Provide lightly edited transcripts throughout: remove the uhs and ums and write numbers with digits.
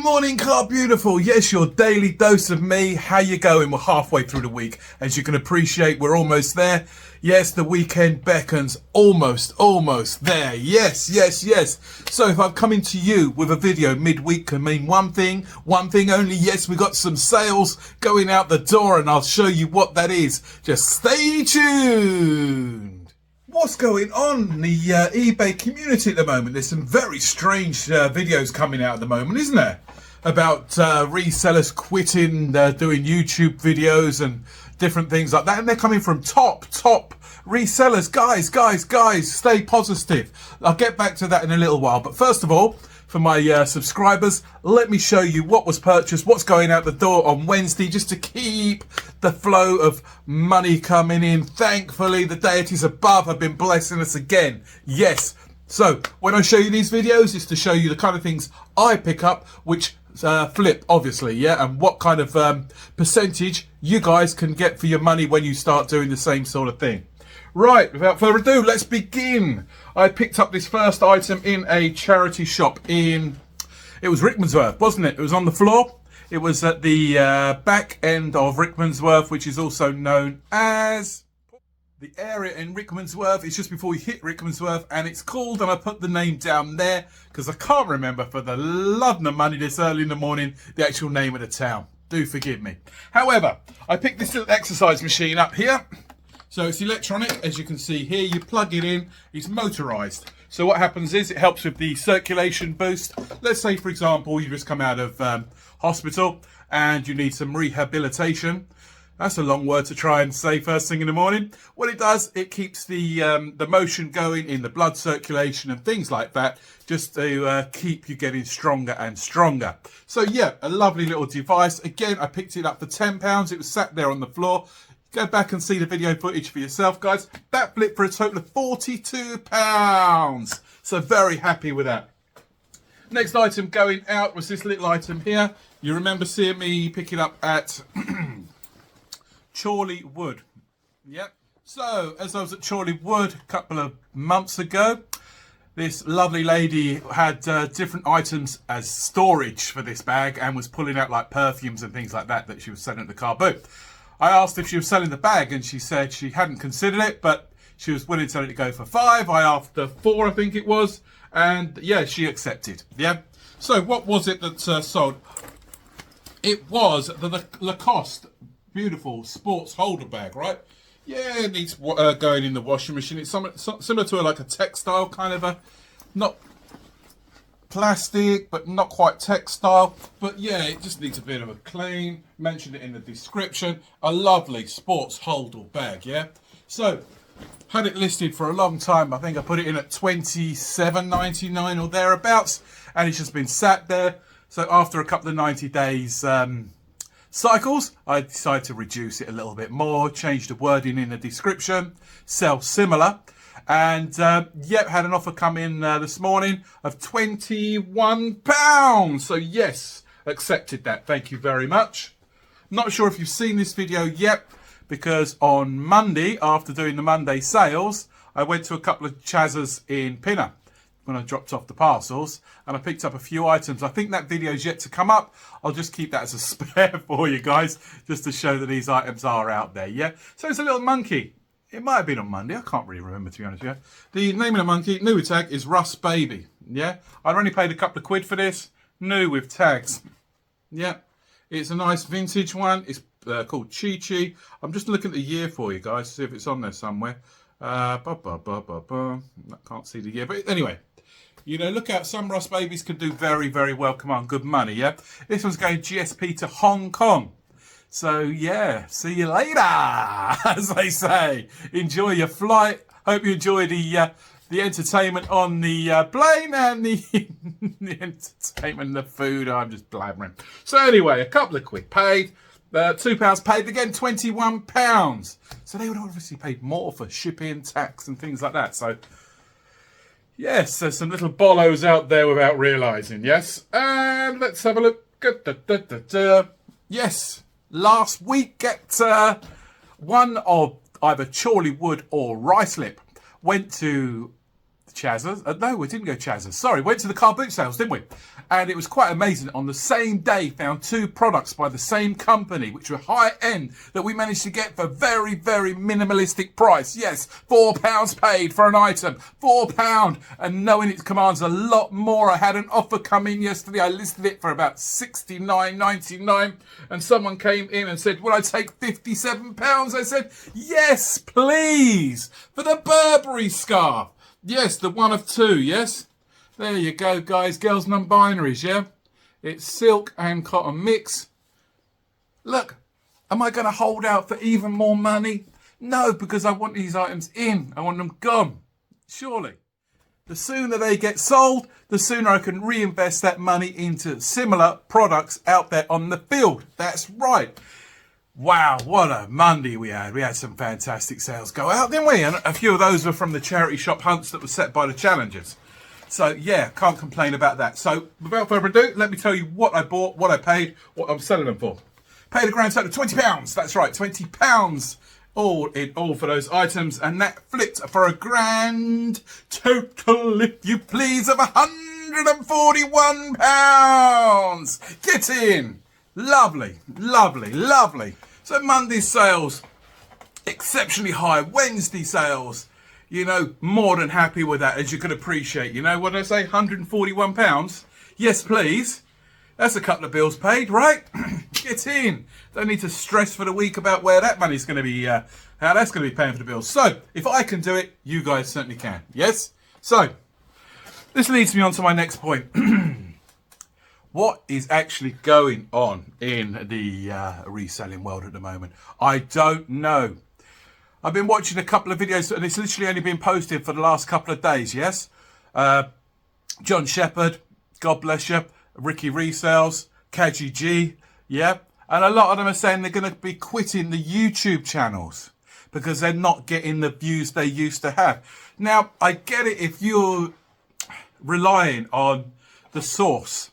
morning, Car Beautiful. Yes, your daily dose of me. How you going? We're halfway through the week. As you can appreciate, we're almost there. Yes, the weekend beckons. Almost there. Yes. So if I'm coming to you with a video midweek can mean one thing only. Yes, we got some sales going out the door and I'll show you what that is. Just stay tuned. What's going on in the eBay community at the moment? There's some very strange videos coming out at the moment, isn't there? About resellers quitting, doing YouTube videos and different things like that. And they're coming from top resellers. Guys, stay positive. I'll get back to that in a little while. But first of all, for my subscribers, let me show you what was purchased, what's going out the door on Wednesday, just to keep the flow of money coming in. Thankfully, the deities above have been blessing us again. Yes. So when I show you these videos, it's to show you the kind of things I pick up, which flip, obviously, yeah, and what kind of percentage you guys can get for your money when you start doing the same sort of thing. Right, without further ado, let's begin. I picked up this first item in a charity shop it was Rickmansworth, wasn't it? It was on the floor. It was at the back end of Rickmansworth, which is also known as the area in Rickmansworth. It's just before you hit Rickmansworth, and it's called, and I put the name down there because I can't remember for the love of money this early in the morning the actual name of the town. Do forgive me. However, I picked this little exercise machine up here. So it's electronic, as you can see here. You plug it in, it's motorized. So what happens is it helps with the circulation boost. Let's say, for example, you just come out of hospital and you need some rehabilitation. That's a long word to try and say first thing in the morning. What it does, it keeps the motion going in the blood circulation and things like that, just to keep you getting stronger and stronger. So yeah, a lovely little device. Again, I picked it up for £10. It was sat there on the floor. Go back and see the video footage for yourself, guys. That flipped for a total of £42. So very happy with that. Next item going out was this little item here. You remember seeing me pick it up at Chorley Wood. Yep. So as I was at Chorley Wood a couple of months ago, this lovely lady had different items as storage for this bag and was pulling out like perfumes and things like that she was selling at the car booth. I asked if she was selling the bag and she said she hadn't considered it, but she was willing to let it go for £5. I asked her £4, I think it was, and yeah, she accepted. Yeah. So what was it that sold? It was the Lacoste beautiful sports holder bag, right? Yeah, it needs going in the washing machine. It's similar to like a textile kind of not plastic, but not quite textile. But yeah, it just needs a bit of a clean. Mentioned it in the description. A lovely sports holder bag, yeah? So, had it listed for a long time. I think I put it in at $27.99 or thereabouts. And it's just been sat there. So after a couple of 90 days cycles, I decided to reduce it a little bit more. Change the wording in the description. Sell similar. And yep, had an offer come in this morning of £21. So yes, accepted that. Thank you very much. Not sure if you've seen this video yet, because on Monday, after doing the Monday sales, I went to a couple of Chazzers in Pinner when I dropped off the parcels, and I picked up a few items. I think that video is yet to come up. I'll just keep that as a spare for you guys, just to show that these items are out there, yeah? So it's a little monkey. It might have been on Monday. I can't really remember, to be honest with you. The name of the monkey, new with tag, is Russ Baby. Yeah, I'd only paid a couple of quid for this. New with tags. Yeah, it's a nice vintage one. It's called Chi Chi. I'm just looking at the year for you guys to see if it's on there somewhere. I can't see the year, but anyway. You know, look out, some Russ Babies can do very, very well, command good money, yeah? This one's going GSP to Hong Kong. So, yeah, see you later, as they say. Enjoy your flight. Hope you enjoy the entertainment on the plane and the entertainment and the food. I'm just blabbering. So, anyway, a couple of quid paid. £2 paid, again, £21. So, they would obviously pay more for shipping, tax and things like that. So, yes, there's some little bolos out there without realising, yes? And let's have a look. Yes. Last week at one of either Chorley Wood or Ruislip went to Chazza's. No, we didn't go Chazza's. Sorry, went to the car boot sales, didn't we? And it was quite amazing. On the same day, found 2 products by the same company, which were high end, that we managed to get for very, very minimalistic price. Yes, £4 paid for an item. £4. And knowing it commands a lot more. I had an offer come in yesterday. I listed it for about $69.99. And someone came in and said, will I take £57? I said, yes, please. For the Burberry scarf. Yes, the one of 2, yes? There you go, guys. Girls non-binaries, yeah? It's silk and cotton mix. Look, am I going to hold out for even more money? No, because I want these items in. I want them gone. Surely. The sooner they get sold, the sooner I can reinvest that money into similar products out there on the field. That's right. Wow, what a Monday we had. We had some fantastic sales go out, didn't we? And a few of those were from the charity shop hunts that were set by the challengers. So, yeah, can't complain about that. So, without further ado, let me tell you what I bought, what I paid, what I'm selling them for. Paid a grand total of £20. That's right, £20 all in all for those items. And that flipped for a grand total, if you please, of £141. Get in. Lovely, lovely, lovely. So Monday's sales, exceptionally high. Wednesday sales, you know, more than happy with that, as you can appreciate. You know, what did I say, £141? Yes, please. That's a couple of bills paid, right? Get in. Don't need to stress for the week about where that money's going to be, how that's going to be paying for the bills. So, if I can do it, you guys certainly can. Yes? So, this leads me on to my next point. What is actually going on in the reselling world at the moment? I don't know. I've been watching a couple of videos, and it's literally only been posted for the last couple of days, yes? John Shepherd, God bless you, Ricky Resells, Kaji G, yeah? And a lot of them are saying they're going to be quitting the YouTube channels because they're not getting the views they used to have. Now, I get it if you're relying on the source,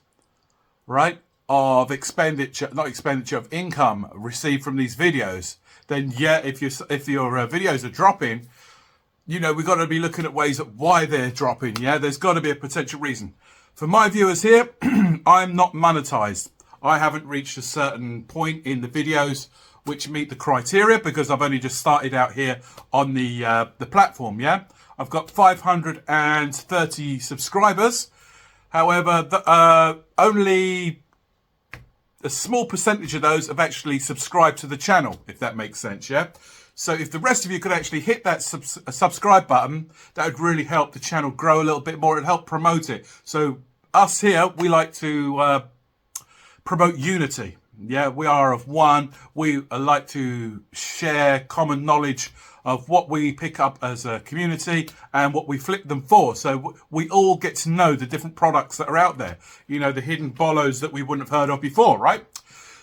right, of expenditure, not expenditure, of income received from these videos, then yeah, if your videos are dropping, you know, we've got to be looking at ways of why they're dropping. Yeah, there's got to be a potential reason. For my viewers here, I'm not monetized. I haven't reached a certain point in the videos which meet the criteria because I've only just started out here on the platform. Yeah, I've got 530 subscribers. However, only a small percentage of those have actually subscribed to the channel, if that makes sense, yeah? So if the rest of you could actually hit that subscribe button, that would really help the channel grow a little bit more and help promote it. So us here, we like to promote unity. Yeah, we are of one. We like to share common knowledge of what we pick up as a community and what we flip them for. So we all get to know the different products that are out there. You know, the hidden Bolos that we wouldn't have heard of before, right?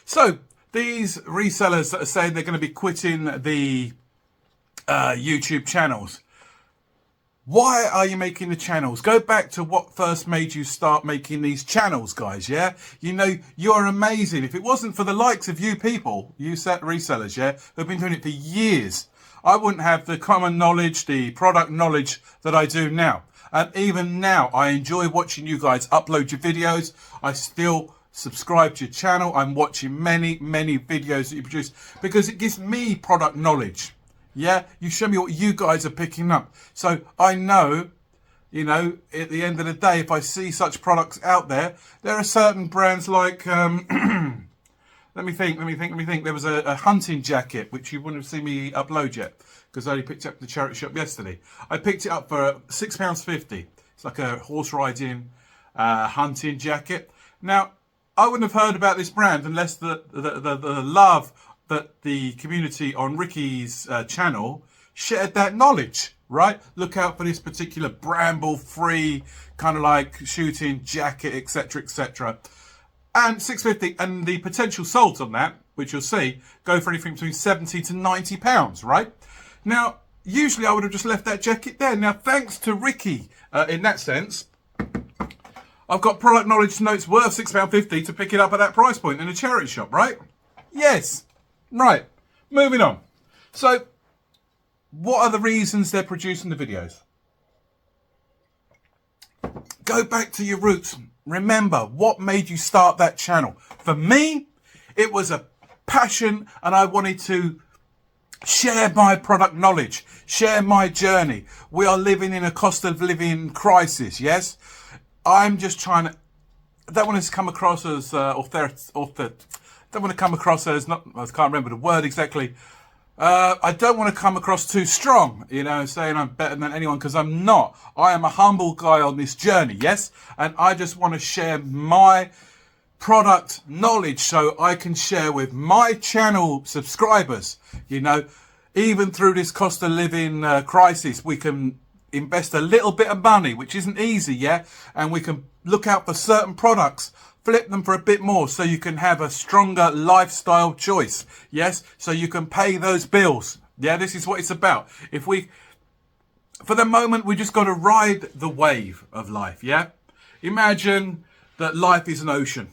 So these resellers that are saying they're going to be quitting the YouTube channels. Why are you making the channels? Go back to what first made you start making these channels, guys, yeah? You know, you're amazing. If it wasn't for the likes of you people, you resellers, yeah, who've been doing it for years, I wouldn't have the common knowledge, the product knowledge that I do now. And even now, I enjoy watching you guys upload your videos. I still subscribe to your channel. I'm watching many, many videos that you produce because it gives me product knowledge. Yeah, you show me what you guys are picking up. So I know, you know, at the end of the day, if I see such products out there, there are certain brands like, let me think. There was a hunting jacket, which you wouldn't have seen me upload yet, because I only picked it up at the charity shop yesterday. I picked it up for £6.50. It's like a horse riding hunting jacket. Now, I wouldn't have heard about this brand unless the love that the community on Ricky's channel shared that knowledge, right? Look out for this particular bramble-free kind of like shooting jacket, etc., etc. And £6.50, and the potential SOLDS on that, which you'll see, go for anything between £70 to £90, right? Now, usually I would have just left that jacket there. Now, thanks to Ricky, in that sense, I've got product knowledge to know it's worth £6.50 to pick it up at that price point in a charity shop, right? Yes. Right, moving on. So, what are the reasons they're producing the videos? Go back to your roots. Remember, what made you start that channel? For me, it was a passion, and I wanted to share my product knowledge, share my journey. We are living in a cost of living crisis, yes? I'm just trying to, I don't want to come across as don't want to come across as, not, I can't remember the word exactly. I don't want to come across too strong, you know, saying I'm better than anyone, because I'm not. I am a humble guy on this journey, yes? And I just want to share my product knowledge so I can share with my channel subscribers. You know, even through this cost of living crisis, we can invest a little bit of money, which isn't easy, yeah? And we can look out for certain products, flip them for a bit more so you can have a stronger lifestyle choice, yes? So you can pay those bills. Yeah, this is what it's about. If we, for the moment, we just got to ride the wave of life, yeah? Imagine that life is an ocean.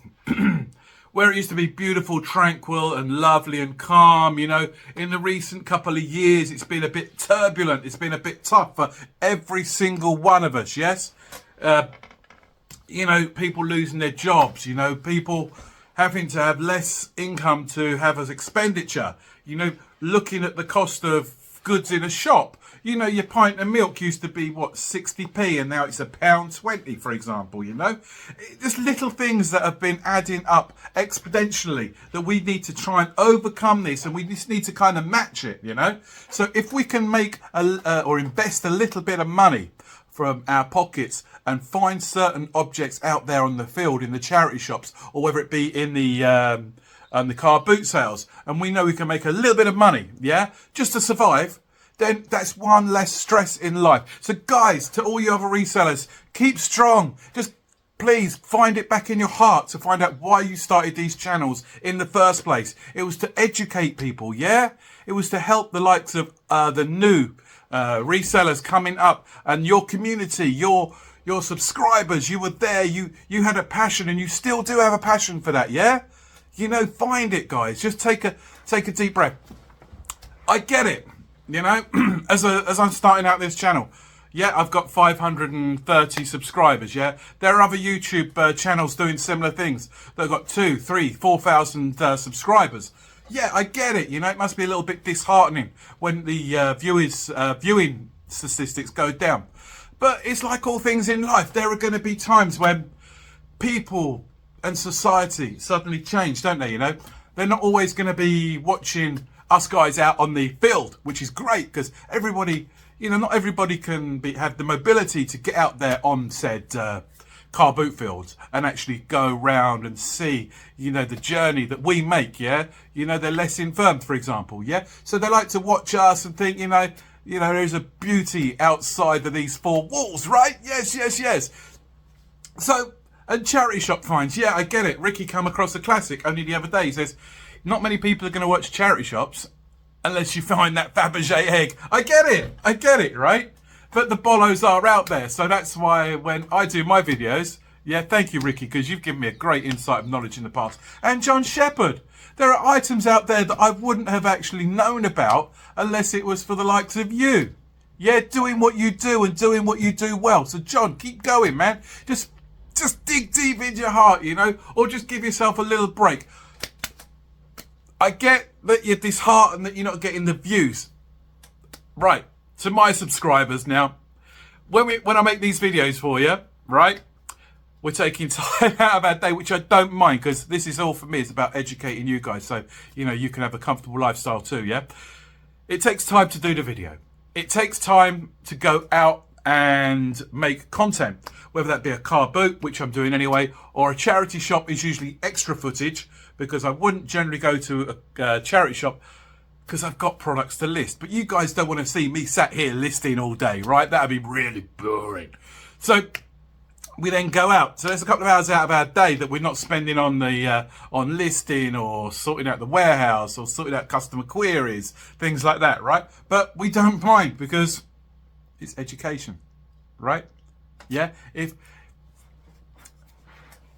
Where it used to be beautiful, tranquil and lovely and calm, you know, in the recent couple of years, it's been a bit turbulent. It's been a bit tough for every single one of us, yes? You know, people losing their jobs, you know, people having to have less income to have as expenditure, you know, looking at the cost of goods in a shop. You know, your pint of milk used to be, what, 60p, and now it's £1.20, for example, you know? Just little things that have been adding up exponentially that we need to try and overcome this, and we just need to kind of match it, you know? So if we can make or invest a little bit of money from our pockets and find certain objects out there on the field, in the charity shops, or whether it be in the car boot sales, and we know we can make a little bit of money, yeah, just to survive, then that's one less stress in life. So guys, to all you other resellers, keep strong. Just please find it back in your heart to find out why you started these channels in the first place. It was to educate people, yeah? It was to help the likes of the new resellers coming up, and your community, your subscribers. You were there, you had a passion, and you still do have a passion for that, yeah? You know, find it, guys. Just take a deep breath. I get it. You know, as I'm starting out this channel, yeah, I've got 530 subscribers, yeah. There are other YouTube channels doing similar things that have got 2, 3, 4,000 subscribers. Yeah, I get it. You know, it must be a little bit disheartening when the viewing statistics go down. But it's like all things in life. There are going to be times when people and society suddenly change, don't they? You know, they're not always going to be watching us guys out on the field, which is great, because everybody, you know, not everybody can have the mobility to get out there on said car boot fields and actually go round and see, you know, the journey that we make, yeah? You know, they're less infirmed, for example, yeah? So they like to watch us and think, you know, there's a beauty outside of these four walls, right? Yes, yes, yes. So, and charity shop finds, yeah, I get it. Ricky come across a classic only the other day. He says, not many people are going to watch charity shops unless you find that Fabergé egg. I get it, right? But the Bolos are out there. So that's why when I do my videos, yeah, thank you, Ricky, because you've given me a great insight of knowledge in the past. And John Shepherd, there are items out there that I wouldn't have actually known about unless it was for the likes of you. Yeah, doing what you do and doing what you do well. So John, keep going, man. Just dig deep into your heart, you know, or just give yourself a little break. I get that you're disheartened that you're not getting the views. Right, to my subscribers now, when I make these videos for you, right, we're taking time out of our day, which I don't mind, because this is all for me. It's about educating you guys, so, you know, you can have a comfortable lifestyle too, yeah? It takes time to do the video. It takes time to go out and make content, whether that be a car boot, which I'm doing anyway, or a charity shop is usually extra footage, because I wouldn't generally go to a charity shop because I've got products to list. But you guys don't want to see me sat here listing all day, right? That'd be really boring. So we then go out. So there's a couple of hours out of our day that we're not spending on the on listing or sorting out the warehouse or sorting out customer queries, things like that, right? But we don't mind because it's education, right? Yeah.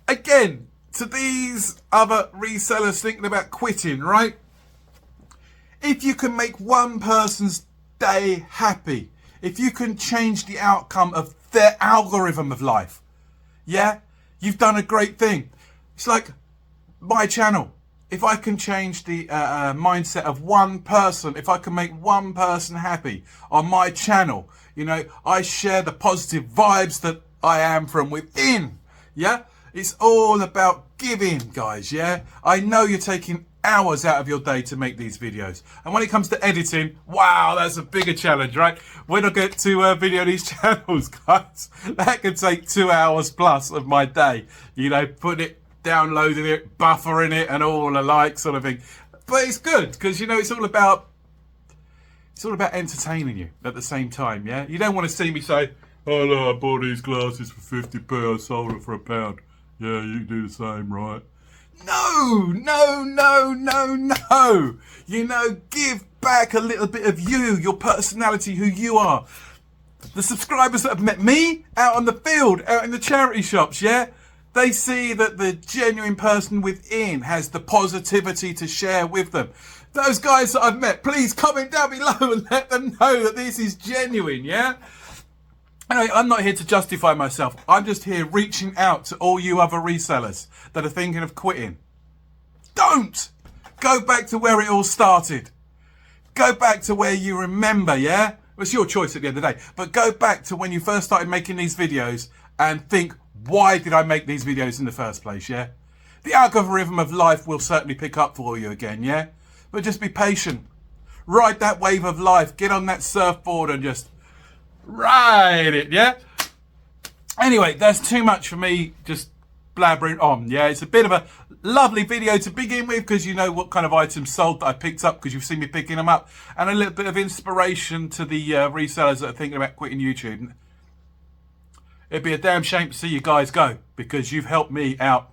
Again, to these other resellers thinking about quitting, right? If you can make one person's day happy, if you can change the outcome of their algorithm of life. Yeah? You've done a great thing. It's like my channel. If I can change the mindset of one person, if I can make one person happy on my channel, you know, I share the positive vibes that I am from within. Yeah? It's all about giving, guys. Yeah? I know you're taking hours out of your day to make these videos. And when it comes to editing, wow, that's a bigger challenge, right? When I get to video these channels, guys, that can take 2 hours plus of my day. You know, putting it, downloading it, buffering it, and all alike sort of thing. But it's good because, you know, it's all about entertaining you at the same time. Yeah, you don't want to see me say, "Oh no, I bought these glasses for £50, sold it for £1. Yeah, you can do the same, right?" No, no, no, no, no. You know, give back a little bit of you, your personality, who you are. The subscribers that have met me out on the field, out in the charity shops, yeah? They see that the genuine person within has the positivity to share with them. Those guys that I've met, please comment down below and let them know that this is genuine, yeah? Anyway, I'm not here to justify myself. I'm just here reaching out to all you other resellers that are thinking of quitting. Don't! Go back to where it all started. Go back to where you remember, yeah? It's your choice at the end of the day. But go back to when you first started making these videos and think, why did I make these videos in the first place, yeah? The algorithm of life will certainly pick up for you again, yeah? But just be patient. Ride that wave of life. Get on that surfboard and just ride it, yeah? Anyway, that's too much for me just blabbering on, yeah? It's a bit of a lovely video to begin with because you know what kind of items sold that I picked up because you've seen me picking them up, and a little bit of inspiration to the resellers that are thinking about quitting YouTube. It'd be a damn shame to see you guys go because you've helped me out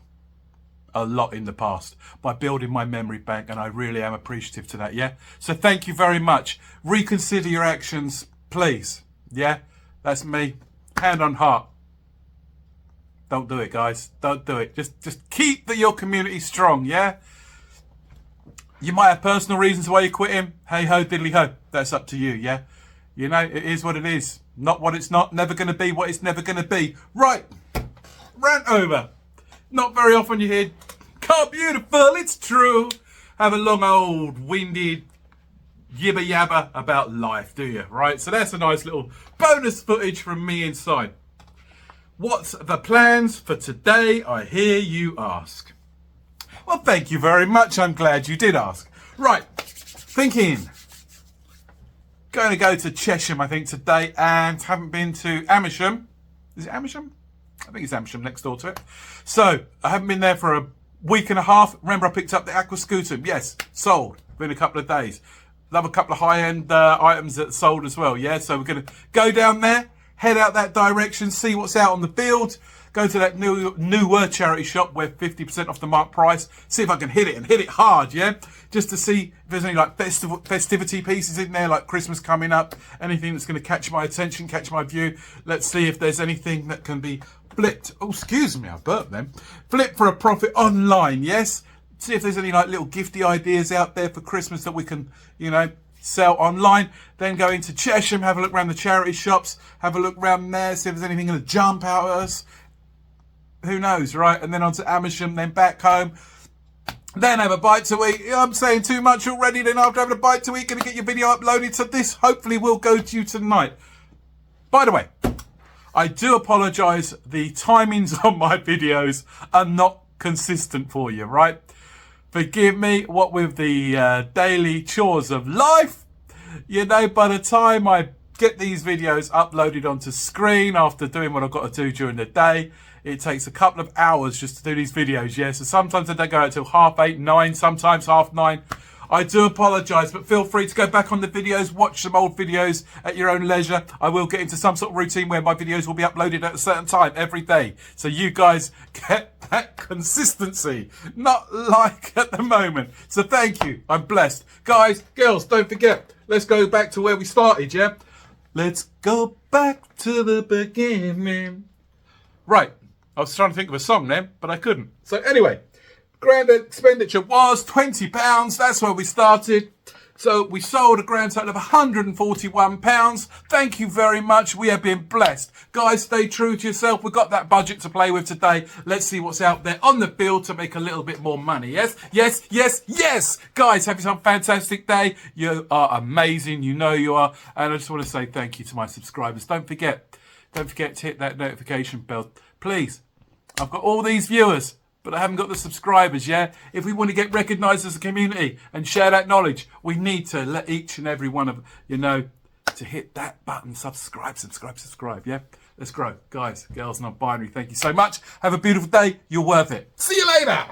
a lot in the past by building my memory bank, and I really am appreciative to that, yeah? So thank you very much. Reconsider your actions, please. Yeah, that's me. Hand on heart. Don't do it, guys. Don't do it. Just keep your community strong, yeah? You might have personal reasons why you're quitting. Hey ho, diddly ho. That's up to you, yeah? You know, it is what it is. Not what it's not. Never going to be what it's never going to be. Right. Rant over. Not very often you hear, "God, beautiful, it's true." Have a long old winded yibba yabba about life, do you? Right, so that's a nice little bonus footage from me inside. What's the plans for today, I hear you ask? Well, thank you very much. I'm glad you did ask. Right, thinking. Going to go to Chesham, I think, today, and haven't been to Amersham. Is it Amersham? I think it's Amersham next door to it. So, I haven't been there for a week and a half. Remember, I picked up the Aqua Scooter. Yes, sold within a couple of days. Love a couple of high-end items that sold as well, yeah? So we're going to go down there, head out that direction, see what's out on the field, go to that newer charity shop where 50% off the mark price, see if I can hit it and hit it hard, yeah? Just to see if there's any like festivity pieces in there, like Christmas coming up, anything that's going to catch my attention, catch my view. Let's see if there's anything that can be flipped. Oh, excuse me, I burped then. Flip for a profit online, yes? See if there's any like little gifty ideas out there for Christmas that we can, you know, sell online. Then go into Chesham, have a look around the charity shops, have a look around there, see if there's anything going to jump out at us. Who knows, right? And then on to Amersham, then back home. Then have a bite to eat. I'm saying too much already. Then after having a bite to eat, going to get your video uploaded. So this hopefully will go to you tonight. By the way, I do apologise. The timings on my videos are not consistent for you, right? Forgive me, what with the daily chores of life, you know, by the time I get these videos uploaded onto screen after doing what I've got to do during the day, it takes a couple of hours just to do these videos, yeah? So sometimes I don't go out till 8:30, 9, sometimes 9:30. I do apologise, but feel free to go back on the videos, watch some old videos at your own leisure. I will get into some sort of routine where my videos will be uploaded at a certain time every day. So you guys get that consistency, not like at the moment. So thank you, I'm blessed. Guys, girls, don't forget, let's go back to where we started, yeah? Let's go back to the beginning. Right, I was trying to think of a song then, but I couldn't. So anyway, grand expenditure was £20. That's where we started. So we sold a grand total of £141. Thank you very much. We have been blessed. Guys, stay true to yourself. We've got that budget to play with today. Let's see what's out there on the field to make a little bit more money. Yes, yes, yes, yes. Guys, have yourself a fantastic day. You are amazing. You know you are. And I just want to say thank you to my subscribers. Don't forget to hit that notification bell. Please. I've got all these viewers, but I haven't got the subscribers, yeah? If we want to get recognised as a community and share that knowledge, we need to let each and every one of you know to hit that button. Subscribe, yeah? Let's grow. Guys, girls, non-binary, thank you so much. Have a beautiful day. You're worth it. See you later.